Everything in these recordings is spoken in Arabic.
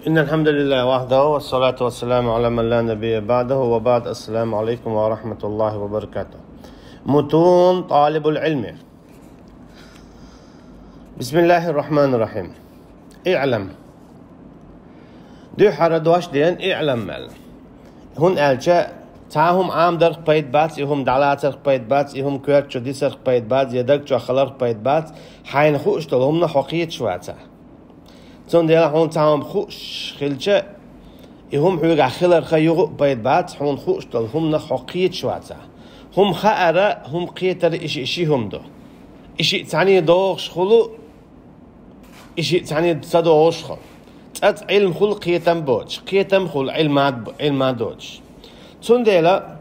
إن الحمد لله وحده والصلاة والسلام على من لا نبي بعده وبعد. السلام عليكم ورحمة الله وبركاته. متون طالب العلم. بسم الله الرحمن الرحيم. اعلم دو حردواش دين اعلم مال هون ألجا تاهم عام درق بيت بات يهم دعلاتر بيت بات يهم كوير شو ديسر بيت بات يدك شو خلر بيت بات حين خوش تلهم حقيت شواتا تون ديلا هون تاهم خوش خلجا يهم حوجا خلر خيو بيت بات هون خوش تلهم حقيت شواتا هم خائرة هم قيتر إشي هم دو إشي تعني دوغش خلو إشي تعني تصدوغش خل تات علم خل قيتم بوج قيتم خل علم دوج تون ديلا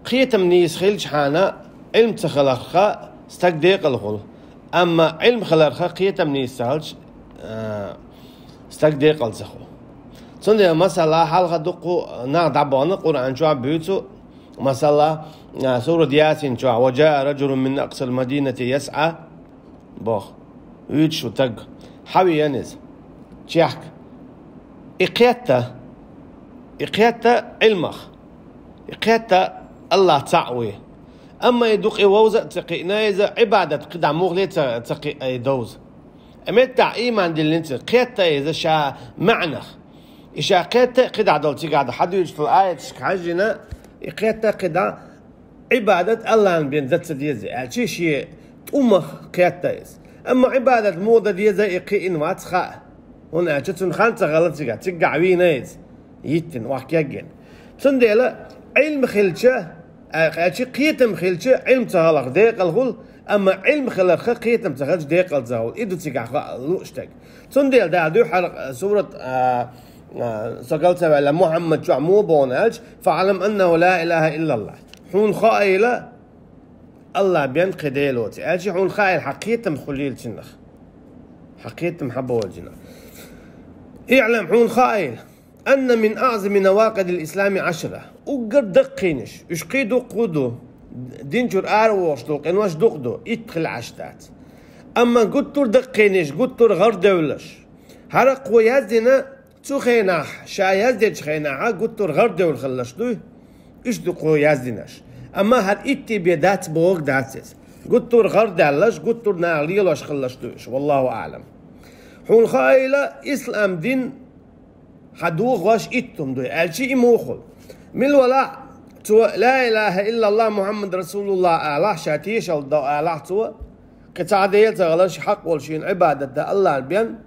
قيتم نيس خلج حانا علم تخلقها استقديق الخل أما علم خلقها قيتم نيس سالج استقديق الزخل تون ديلا مثلا حلقة دقو دعبانا قرآن شو عبيتو مثلا سورة ياسين شو وجاء رجل من أقصى المدينة يسعى بوخ ويتشو تق حوي ينز تشيحك إقيتا علمخ إقيتا الله تعوي أما يدوق ووزة تقي إذا عبادة قدع مغلي تقي أي دوز أمتع إيمان دلنت قيتا إذا شا معنخ إشا قيتا قدع دولتي قاعد حد يجتل آية حجنا إقيتا قدع عبادة الله بين ذات ديزي أشي شيء أمخ قيتا إز أما عبادة موضة ديزي إقين واتخاء هنا أشتون خانتا غلطي قاعد تقع وينيز يتن وحكيجن سنديلا علم خلشة أشي قيتم خلشة علم تهلق ديق الغل أما علم خلق قيتم تهلق ديق الزهول إدو تقع لوشتك سنديل دا دو حلق سورة سقلت على محمد شو مو بونالج فعلم أنه لا إله إلا الله حون خائلة الله بين قديلوتي أجي حون خائل حقيتم خليل شنخ حقيتم حبول جنخ اعلم حون خائل أن من أعظم نواقض الإسلام 10 وقر دقينش يشقي دقودو دينجر آروش دوق إنواش دقدو يدخل عشتات أما قدتر دقينش قدتر غر دولش هرق ويزدنا تو خيناح شا يزدج خيناحا قدتر غر دول خلشتو إيش دقو يزدناش أما هر إتي بيدات بوغ داتس قدتر غر دالش قدتر ناليلوش خلشتوش والله أعلم حون خايلة إسلام دين حدوغ واش إتم دوي ألشي إموخل من ولا تو لا إله إلا الله محمد رسول الله الله شاتيش الله تو قطع ديل تغلش حق والشين عبادة دا الله البيان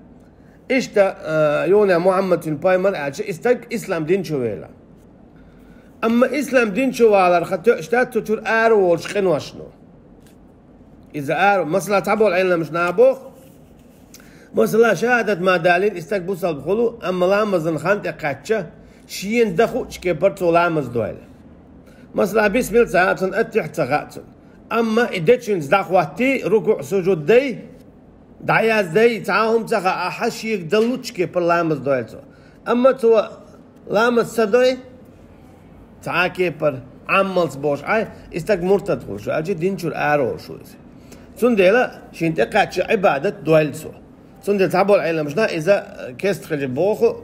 إشتا يونا محمد البايمر ألشي استك إسلام دين شويلا أما إسلام دين شوالا خطو اشتات تشور آرو والشخن واشنو إذا آرو مثلا تعبوا العين مش نابوخ مثلا شهادة ما دالين استك بوصل بخلو أما لامزن خانت اقاتشة شيين دخو شكي برتو لامز دويل مثلا بسم الله ساعتن أتح تغاتن أما إدتشن زداخواتي ركوع سجود دي دعياز دي تعاهم تغا أحش يقدلو شكي بر لامز دويل أما تو لامز سدوي تعاكي بر عملت بوش عاي استك مرتد خل شو أجي دينشور آرو شو سنديلا شين تقاتش عبادة دويل سو سنديل تعبوا العلم مشنا إذا كيست خلي بوخو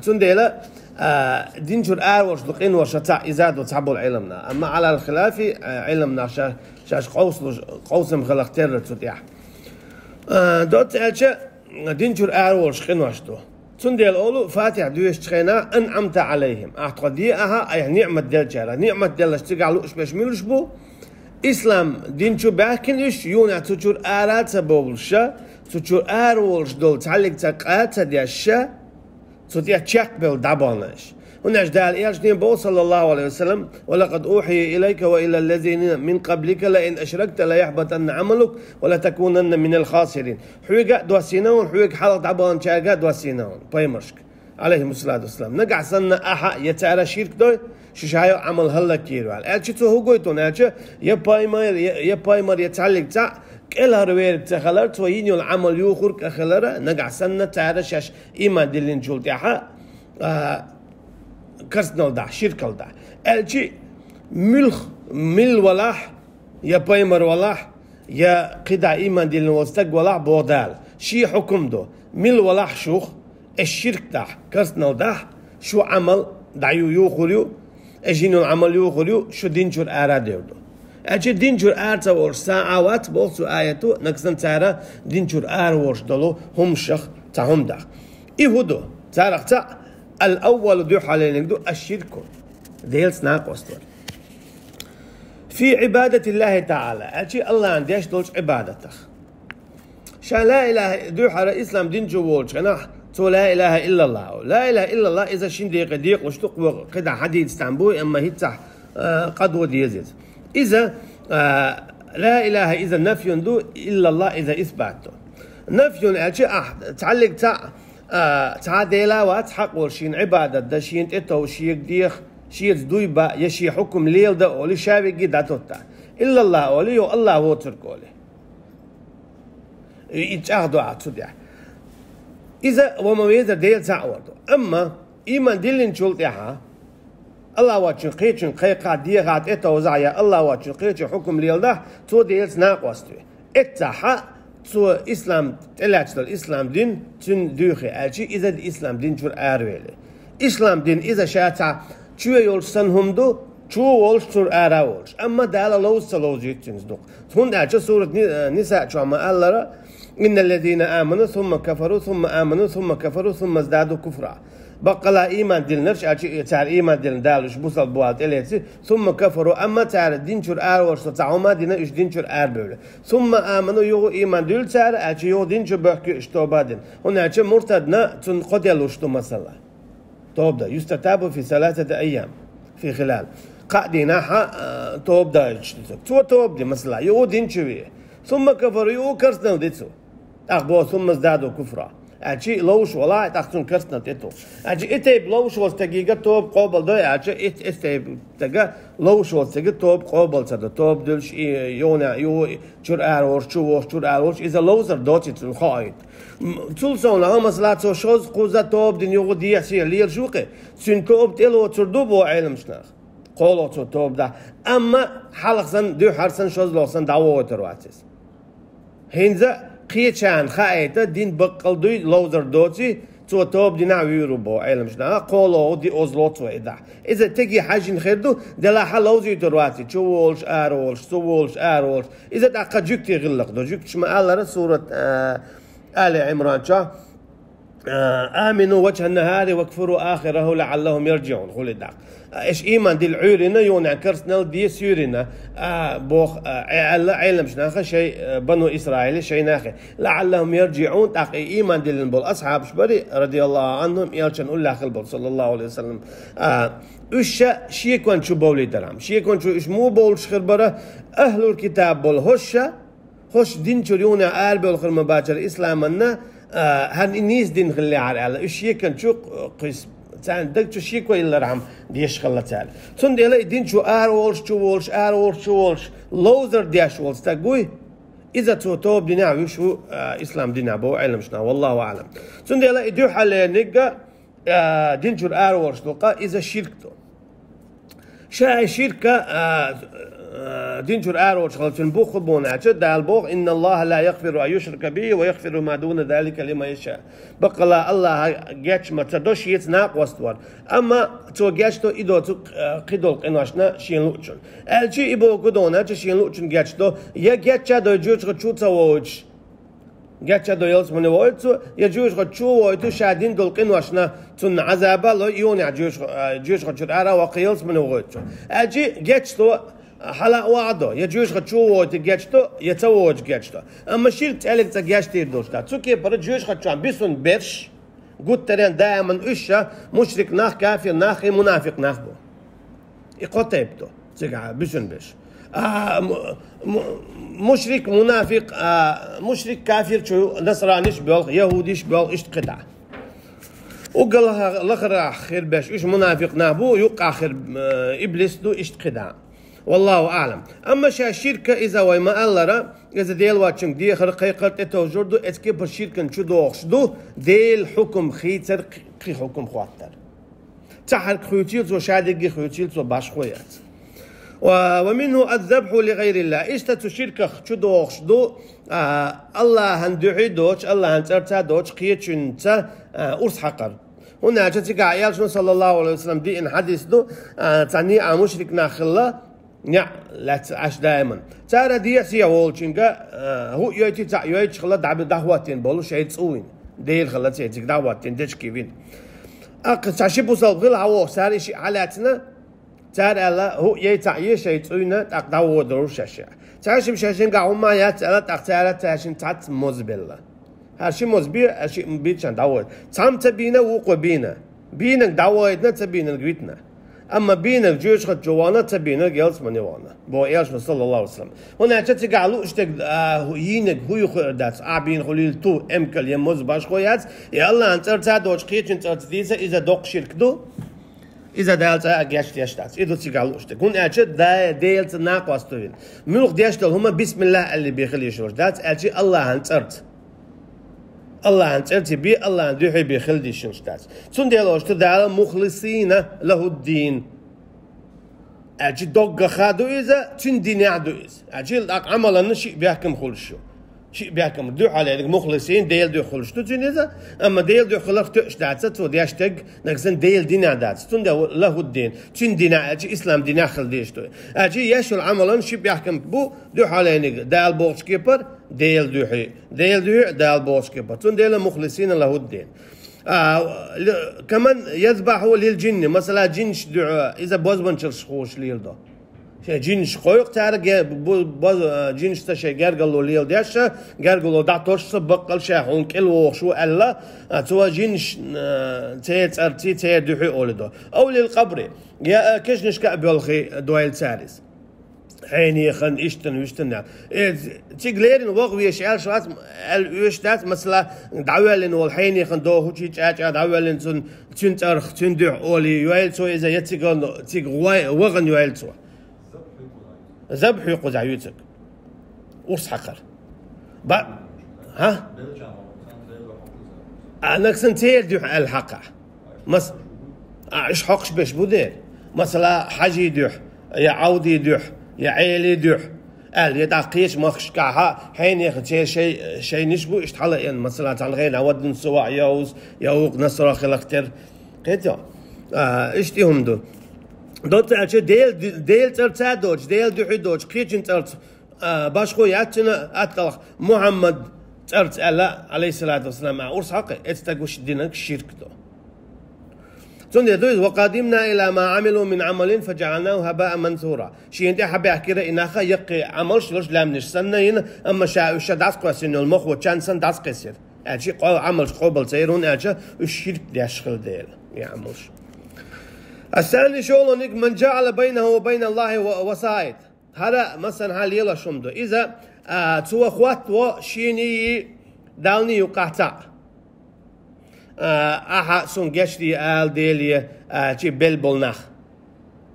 سنديلا دينشور آرو شدقين وشتاع إذا دو تعبوا العلمنا أما على الخلافي علمنا شاش قوس مخلقتير تسوتيح دوت ألشا دينشور آرو شقين وشتو سنديل أولو فاتح دويش تخينا أنعمت عليهم أعتقديها أي نعمة ديل جارة نعمة ديل اشتقالو إش ميلوش بو إسلام دين شو باكن إش يونا تشور آرات سبولشا تشور آرولش دول تعلق تقات ديالشا تشور تشاك بيل دابانش هناش دال إيرشنين بو صلى الله عليه وسلم ولقد أوحي إليك وإلى الذين من قبلك لئن أشركت لا يحبطن عملك ولا تكونن من الخاسرين حويقا دواسينون حويق حلق دابان شاقا دواسينون بايمرشك عليهم الصلاة والسلام نقع سنة أحا يتعرى شيرك دوي ششايو عمل هلا كيرو ألشي تو هو قويتون ألشي يا بايمر يتعلق تاع كلها روير تخلر توينيو العمل يوخر كخلرة نقع سنة تعرى شاش إيمان دلين جول تاعها كرسنال دا شركال دا ألشي مل ولاح يا بايمر ولاح يا قدا إيمان دي الوستق ولا بودال شي حكم دو مل ولا شوخ الشرك دح كرسنا دح شو عمل دعيو يوخليو اجينو عمل يوخليو شو دينجور آراديردو اجي دينجور آرتا ورش ساعات بولسو آياتو نكسن تارا دينجور آر ورش دلو هم شخ تاهم دح إيهودو تارق تا الأول دو حالين دو الشرك ديلس ناقوستور في عبادة الله تعالى أجي الله عنديش دولش عبادته شان لا إله دو حالة إسلام دين جوولش أنا تو لا إله إلا الله لا إله إلا الله إذا شين ديق وشتق قدع حديد استنبوي أما هيتح قدوة ديزيز إذا لا إله إذا نفي دو إلا الله إذا إثباته نفي أجي تعلق تعديلا واتحق ورشين عبادة دا شين تتو شيك ديخ شيك دويبا يشي حكم ليل دا أولي شابي جدا توتا إلا الله أولي والله هو ترك أولي يتأخذوا عطوديا إذا وما يزر ديل تعوردو أما إيمان ديلين شلطيها الله واتشن قيتشن قيقا ديغات إتو زعيا الله واتشن قيتشن حكم ليل دا تو ديل سناقوستوي إتاحا تو إسلام تلاتشتل إسلام دين تن دوخي أجي إذا الإسلام دين جور آرويلي إسلام دين إذا شاتا شو يولش سنهم دو شو ولش تور آراولش أما دالا لو سلوزي تنزدوق هون أجي سورة نساء شو عما ألرا إن الذين آمنوا ثم كفروا ثم آمنوا ثم كفروا ثم ازدادوا كفرا بقى لا إيمان دين نرش أجي تعال إيمان دين دالوش بوصل بوات إليتي ثم كفروا أما تعال دين شور آروش تعوما دين إيش دين شور آربول ثم آمنوا يو إيمان دول تعال أجي يو دين شو بحكي اشتوبادين هون أجي مرتدنا تنقدلوش تو مثلا توبدا يستتاب في 3 أيام في خلال قاعدين توبدا تو توبدي مثلا يو دين شويه ثم كفروا يو كرسنا وديتسو أخبوا ثم ازدادوا كفرا أجي لوش ولا تأخذون كرسنا تيتو أجي إتيب لوش واستجيجا توب قابل ده أجي إتيب تجا لوش واستجيجا توب قابل صدق توب دلش يونا يو شر أروش شر أروش إذا لوزر دوتي تنخايد تلصون لهم مثلا تشوز قوزة توب دين يو دي سير ليل شوقي سن توب تلو تردوبو علم شناخ قولو توب ده أما حلق سن دو حرسن شوز لوسن دعوة ترواتس هنزا قيتشان خايتا دين بقل دوي لوزر دوتي تو توب دي نعويرو بو علم شنا قولو دي اوزلوت ويدا اذا تجي حاجه خيردو دلا حلوزي ترواتي تشولش ارولش سولش ارولش اذا دقه جكتي غلق دو جكتش ما الله سوره آل عمران شا آمنوا وجه النهار واكفروا آخره لعلهم يرجعون قول الدق إيش إيمان دي العيرنا يونا كرسنا دي سيرنا بوخ علم شناخه شيء بنو إسرائيل شيء ناخه لعلهم يرجعون تاق إيمان دي البول أصحاب شبري رضي الله عنهم يالشن الله خلبول صلى الله عليه وسلم إيش شيء كون شو بولي درام شيء كون شو إيش مو بول شخربرة أهل الكتاب بول هش دين شريونا آل بول خرم باجر إسلامنا هن نيس دين خلي على إيش يكن شو قيس تان دك شو شيء كوي اللي رحم ديش خلا تعال سون ديلا دين شو آر وولش لوزر ديش وولش تقوي إذا توب دينا وشو إسلام دينا بو علم شنا والله أعلم سون ديلا يدو حال نجا دين شو آر وولش لقى إذا شركتو شاي شركة دين شو آر وولش خلص نبوخ بونا شد البوخ إن الله لا يغفر أن يشرك به ويغفر ما دون ذلك لما يشاء بقى الله جاتش ما تدوش يتناق وستوار أما تو جاتش تو إدو تو قدول قناشنا شين لوتشون الشيء يبغى قدونا شين لوتشون جاتش تو يا جاتش دو جوش خشوت ووج جاتش دو يلس من ووج يا جوش خشوا ووج شادين دول قناشنا تون عذابه لو يونع جوش خشوت أرا وقيلس من ووج الشيء جاتش تو حلا وعده يجوش خشوا تجاتشتو يتوج جاتشتو أما شيل تالك تجاتشتي دوشتا تسوكي برجوش خشان بيسون برش قلت ترين دائما إيشا مشرك ناخ كافر ناخ منافق ناخ بو يقطعبتو تجع بيسون برش مشرك منافق مشرك كافر شو نصرانيش بيول يهوديش بيول إيش قطع وقال لها خير باش إيش منافق نابو يوقع خير إبليس دو إيش قطع والله أعلم أما شا الشركة إذا ويما ألرا إذا ديل واتشنك دي خرقي قلت اتوجردو اتكي بالشركة نشو دوخشدو ديل حكم خيتر قي حكم خواتر تحر خيوتيل تو شادقي خيوتيل تو باش خويات ومنه الذبح لغير الله إشتت شركة شدوخ شدو الله هندعي دوش الله هنترتا دوش قيتشن تا أرس حقر هنا جتك عيال شنو صلى الله عليه وسلم دي إن حديث دو تاني مشرك ناخلا نع لا تعش دائما ترى دي سيا وولشينجا هو يأتي تا يأتي خلا دعب دعواتين بولو شيء تسوين دير خلا تيجي دعواتين ديش كيفين تعشي بوصل غير هوا ساري شيء حالاتنا ترى لا هو يتعي شيء تسوينا تقدر دروش شيء تعشي مشاشين قاعد ما يتعلى تقتل تعشين تعت مزبلة هالشيء مزبير هالشيء بيتشان دعوة تعم تبينا وقو بينك دعوتنا تبينا الجويتنا أما بينك جوش خد جوانا تبينا جالس من يوانا بو إيش صلى الله عليه وسلم هنا تتي قالوا اشتك يينك هو يخدات عبين خليل تو أمكل يموز باش خويات يا الله أنت أرتاد وش قيت أنت أرتديسه إذا دوق شرك دو إذا دالت أجاشت يشتات إذا تيجالو اشتك هون أشد دالت ناقص توين ملوك ديشتل هما بسم الله اللي بيخلي يشوش دات أشي الله أنت أرت الله أنت أرت بي الله أنت يحب يخلي يشوش دات ثم ديالوش تدعى مخلصين له الدين أجي دوق خادو إذا تندين يعدو إذا أجي عملا شيء بيحكم خلشو شيء بيحكم دو على مخلصين ديل دو خلش تو إذا أما ديل دو خلق تش داتس تو دياشتج نقصن ديل دين عداتس تون له الدين تون دين أجي إسلام دين أخل ديش تو أجي يشل عملا شيء بيحكم بو دو على دال بوش كيبر ديل دو حي ديل دو دال بوش كيبر تون ديل مخلصين له الدين كمان يذبحوا للجن مثلا جنش إذا بوزبن تشخوش ليل ده جنش قويق تارج بوز جنش تشي جرجلو ليل ديشة جرجلو دعتوش سبقل شاهون كل وشو ألا توا جنش تيت أرتي تيت دحي أولده أو للقبر يا كشنش كأبيلخي دويل سارس حيني خن إشتن ويشتن تيجلين وقوي شعال شوات الوشتات مثلا دعوالين والحيني خن دو هو تيج دعوالين تن ترخ تندع أولي يوالسو إذا يتيجون تيج وغن يوالسو ذبح يقود عيوتك ورس حقر ها أنا كسنتير دوح الحقة مس إيش حقش بيش بودير مثلا حاجي دوح يا عودي دوح يا عيلي دوح يدعقيش مخش كعها حين يختي شيء نشبو اشتحل يعني مثلا تلغين عود نسوا يوز يوق نصر خلقتر كده اشتيهم دو دوت أشي ديل ترتا دوج ديل دوحي دوج قيتشن ترت باشخو ياتنا أتلق محمد ترت الله عليه الصلاة والسلام مع أرس حقي اتستقوش دينك الشرك دو تون دوز وقدمنا إلى ما عملوا من عمل فجعلناه هباء منثورا شيء انت حابي أحكي إنها يقي عمل شلوش لام نشسنا أما شا داس قاسين المخ وشان سن داس قاسير أشي عمل قبل سيرون أشي الشرك ديشغل ديل يعملش الثاني شغلونك من جعل بينه وبين الله وسائط هذا مثلا هل يلا شمدو إذا تو أخوات وشيني دالني يقطع أها سونجشتي آل ديلي شي بلبلنخ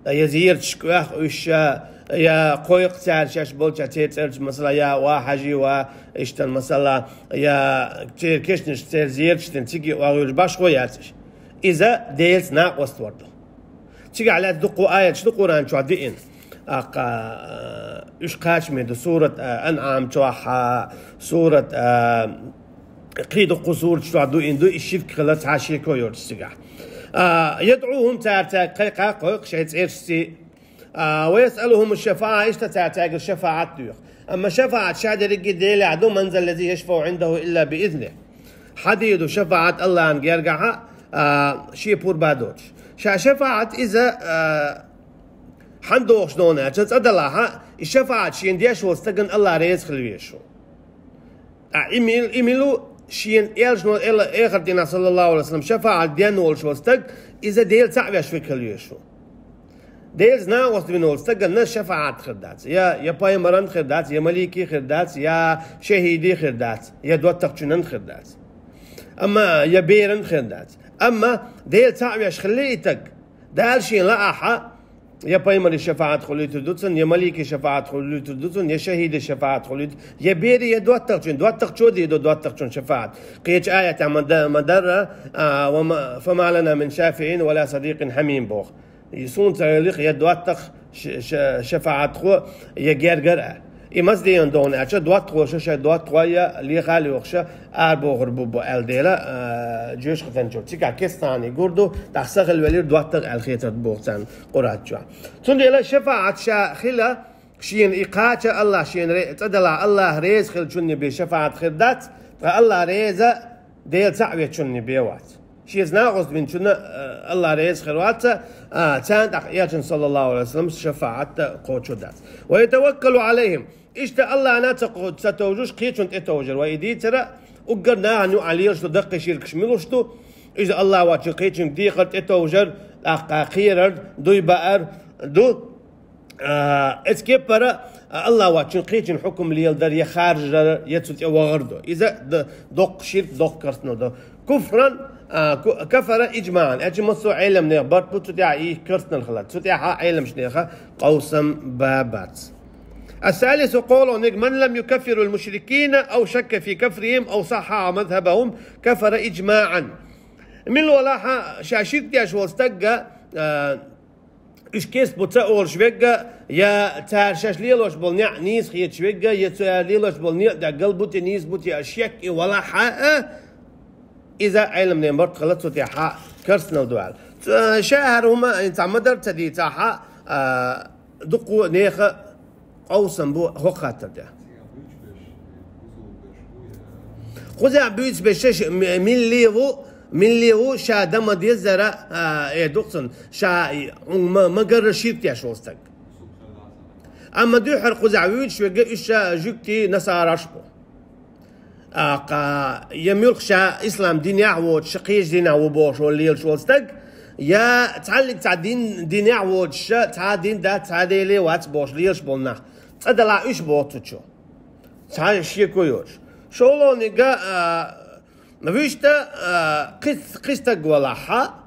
يزير تشكوخ وش يا قويق تار شاش بولشا تيترج مثلا يا واحجي واشتن مثلا يا تير كشنش تير زيرشتن تيجي وغير باش خوياتش إذا ديلت ناقص وردو تيجي على دقوا آية شو قرآن شو عدين إيش قاش من سورة أنعام شوها سورة قيد قصور شو عدو إندو الشرك خلاص عاشي كويور تيجي يدعوهم تارتا قيق شيء إرسي ويسألهم الشفاعة إيش تتعتاق الشفاعة ديوخ أما شفاعة شادر الجديل عدو منزل الذي يشفع عنده إلا بإذنه حديد شفاعة الله عن يرجعها شيء بور بادوش شفاعة إذا حندوش دونا جت الله الشفاعة شين ديش واستجن الله رئيس خلويشو إيميلو شين إلجنو إلا آخر دينا صلى الله عليه وسلم شفاعة ديانول شو استج إذا ديل تعب يشوي خلويشو ديل نا واستبينول استجن ناس شفاعة خردات يا بايمران خردات يا مليكي خردات يا شهيدي خردات يا دوت تقشنن خردات أما يا بيرن خردات أما ديل تعب يش خليتك دال شين لا أحا يا بايمر شفاعة خليت دوتسن يا مليكي شفاعة خليت دوتسن يا شهيد شفاعة خليت يا بيري يا دوت تقشون دي دوت تقشون شفاعة قيت آية مدرة وما فما لنا من شافعين ولا صديق حميم بوخ يسون تغلق يا دوت شفاعت خو يجرجر إمس ديون دون أشة دوات خوش دوات خويا اللي خالي وخشة أربو غربو الديلا جيش خفنجو تيجا كيستاني جوردو تحسق الولير دوات الخيط بوختان قرات جوا تنديلا شفاعة شا خلا شين إيقاش الله شين تدلا الله ريز خل شني بشفاعة خدات الله ريزة ديل تعوي شني بيوات شيز ناقص من شنو الله ريز خلوات كانت أخياتنا صلى الله عليه وسلم شفاعة قوتشدات ويتوكلوا عليهم إشتا الله أنا تقود ستوجوش قيتشن تتوجر ويدي ترى أقرنا عنو عليش تدق شيرك شميلوشتو إذا الله واتش قيتشن ديقر تتوجر قيرر دوي بقر دو اسكيب برا الله واتش قيتشن حكم ليلدر يخارج يتسوت وغردو إذا دق شيرك دق كرسنو دو كفرا كفر إجماعا أجمسو علم نغبرت بتوتيع إيه كرسنا الخلات توتيع علم شنيخة قوسم بابات الثالث قولوا من لم يكفر المشركين أو شك في كفرهم أو صحح مذهبهم كفر إجماعا من ولاحة شاشيت يا شو استجا إيش كيس بتأول شويجا يا تار شاش ليلوش بالنيع نيس خيت شويجا يا تار ليلوش بالنيع دا قلبوتي نيس بوتي أشيك ولاحة إذا علم نمبرت خلصوا تيحا كرسنا ودوال شاهر هما إنت مدر تدي تاحا دقوا نيخة قوسم بو هو خاطر ده خذ بيوت بشش من ليهو شا دم دي زرا دقسن شا ما قرر شيت يا شوستك أما دو حر خذ عويد شو إيش جوكتي نصارى شبو يميلك شا إسلام دين يعود شقيش دين يعود بوش والليل شوستك يا تعلق تاع دين يعود شا تاع دين دا تاع ديلي وات بوش ليش بولنا تدلع إيش بوتشو تاع شيء كويوش شولو نيجا نفيشتا قصة ولاحة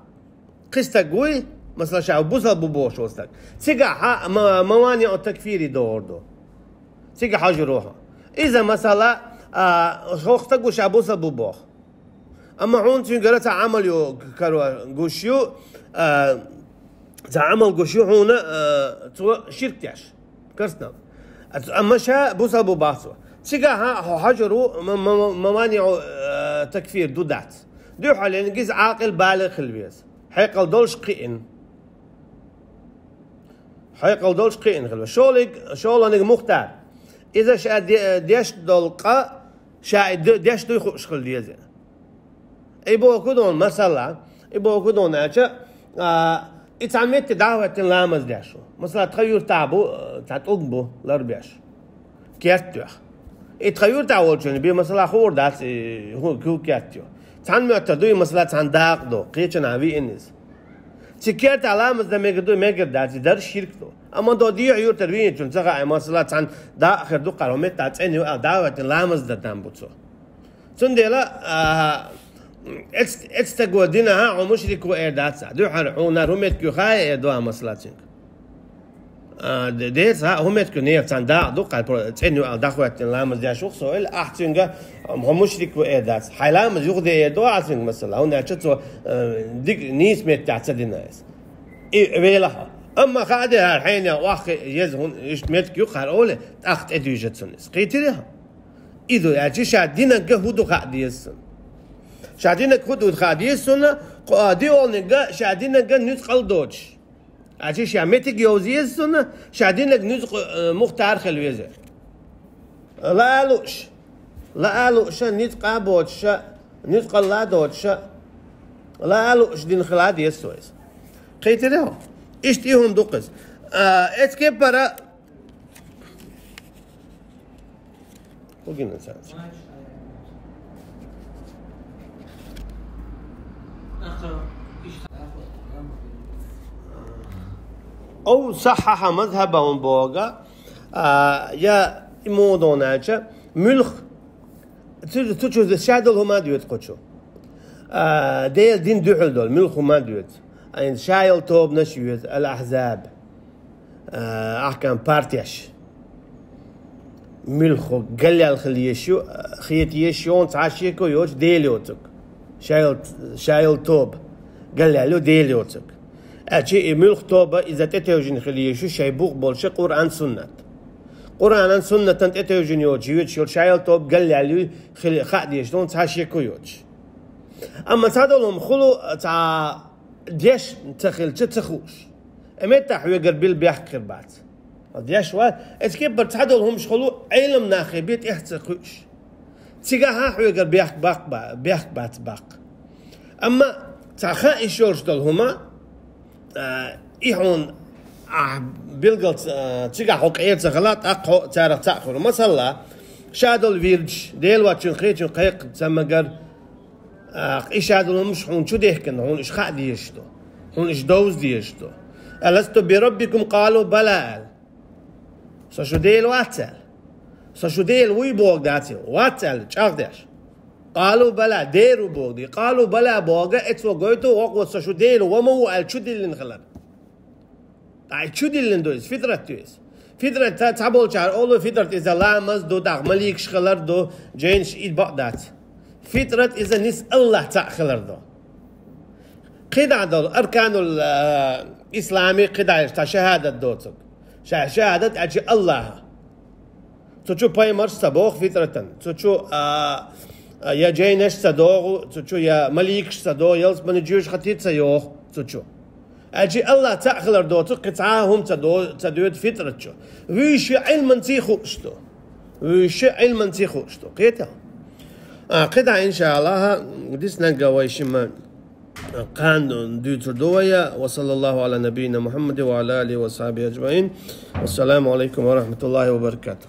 قصة قوي مثلا شا بوصل بوش وستك سيجا موانع التكفيري دور سيجا حاجة روحه إذا مثلا خوختك شابوس بوبوخ أما هون تنقرأ تعمل يو كرو جوشيو تعمل جوشيو هون شركتيش كرسنا أما شا بوصل بوباسو تيجا حجرو موانع تكفير دودات دو حالين جز عاقل بالغ البيز حيقل دولش قين خلوه شولك مختار إذا شا ديش دولقة شا ديش دوي خوش خل ديزه يبغوا كدون مثلا يبغوا كدون أشياء إتعمدت دعوة لامز ديشو مثلا تغير تعبو تعتقبو لربيش كيرتيو يتغير تعول شنو بي مثلا خور داس هو كيرتيو تعمدت دوي مثلا تعنداق دو قيتشن عبي إنس تكيرت علامة ده ميقدر داتي در شرك دو أما دو دي عيور تربية چون تغا مثلا عن دا آخر دو قرامت تاتعني دعوة لامز ده تنبوتسو چون ديلا اتستقوى دينها عمشرك وإرداتسا دو حرعونا رميت كيو خاية دو مثلا تنك ديتها همت كيو نيف تان دا دو قرامت تعني دعوة لامز ده شخص وإل أحتنغا عمشرك وإرداتسا حيلامز يغدي دو عسنغ مثلا هنا چتو ديك نيس ميت تعتدنا ويلها أما خادها الحين يا واخ يزهون يشمتك يقهر أوله أخت أديجت سنس قيتلها إذا يعني شادينا جهودو خاديسن شادينا جهودو خاديسن قادي أولنجا شادينا جن نسقل دوتش يعني شامتك يوزيسن شادينا نسق مختار خلويزه لا لوش نسق بوتش نسق الله دوتش لا لوش دين خلاد يسويس قيتلها إشتيهم دقس اسكي برا وقلنا ساعات أو صحح مذهبهم بوغا يا مودوناجا ملخ تشوف الشادل هما ديوت قتشو ديل دين دوحل دول ملخ هما ديوت أين شايل توب نشويت الأحزاب أحكام بارتيش ملخو قلي الخليشو خيتيشون تعشيكو يوش ديليوتك شايل توب قلي له ديليوتك أشي ملخ توبة إذا تتوجن خليه شو شيء بوق بولش قرآن سنة قرآن سنة تتوجن يوجي شو شايل توب قال لي عليه خلي خادي شلون تحشي كيوج أما تعدلهم خلو تع ديش تخيل تتخوش أمتى حويجر بيل بيحكر بعد ديش وا إسكيب بتعدلهم شخلو علم ناخي بيت إحتخوش تيجاها حويجر بيحك بات باق أما تعخا إيشورش دلهما إيهون بيلقل تيجا حقيقة تغلط أقو تعرف تأخر مثلا شادل فيرج ديل واتشن خيتشن قيق تسمجر إيش هادلهم مش هون شو ديهكن هون إيش خا ديشتو هون إيش دوز ديشتو ألست بربكم قالوا بلى شو ديل واتل شو ديل وي بوغ داتي واتل شاردش قالوا بلى ديرو بوغ قالوا بلى بوغ اتسو غويتو وقو شو ديل ومو ال شو ديل نخلر أي شو ديل ندوز فطرة تويس فطرة تابول شار أولو فطرة إذا لامز دو داغ مليك شخلر دو جينش إيد بقدات فطرة إذا نس الله تأخلر دو قدع دول أركان الإسلامي قدع شهادة دوتك شهادة أجي الله تشو بايمرش سبوخ فطرة تشو يا جينش سدوغ تشو يا مليكش سدو يلس من جيوش خطيت سيوخ تشو أجي الله تأخلر دوتك قطعاهم تدوت فطرة شو ويش علم تيخوشتو ويش علم تيخوشتو قيتا قطع إن شاء الله ديسنا قويشما قاندون دوتر دويا وصلى الله على نبينا محمد وعلى آله وصحبه أجمعين والسلام عليكم ورحمة الله وبركاته.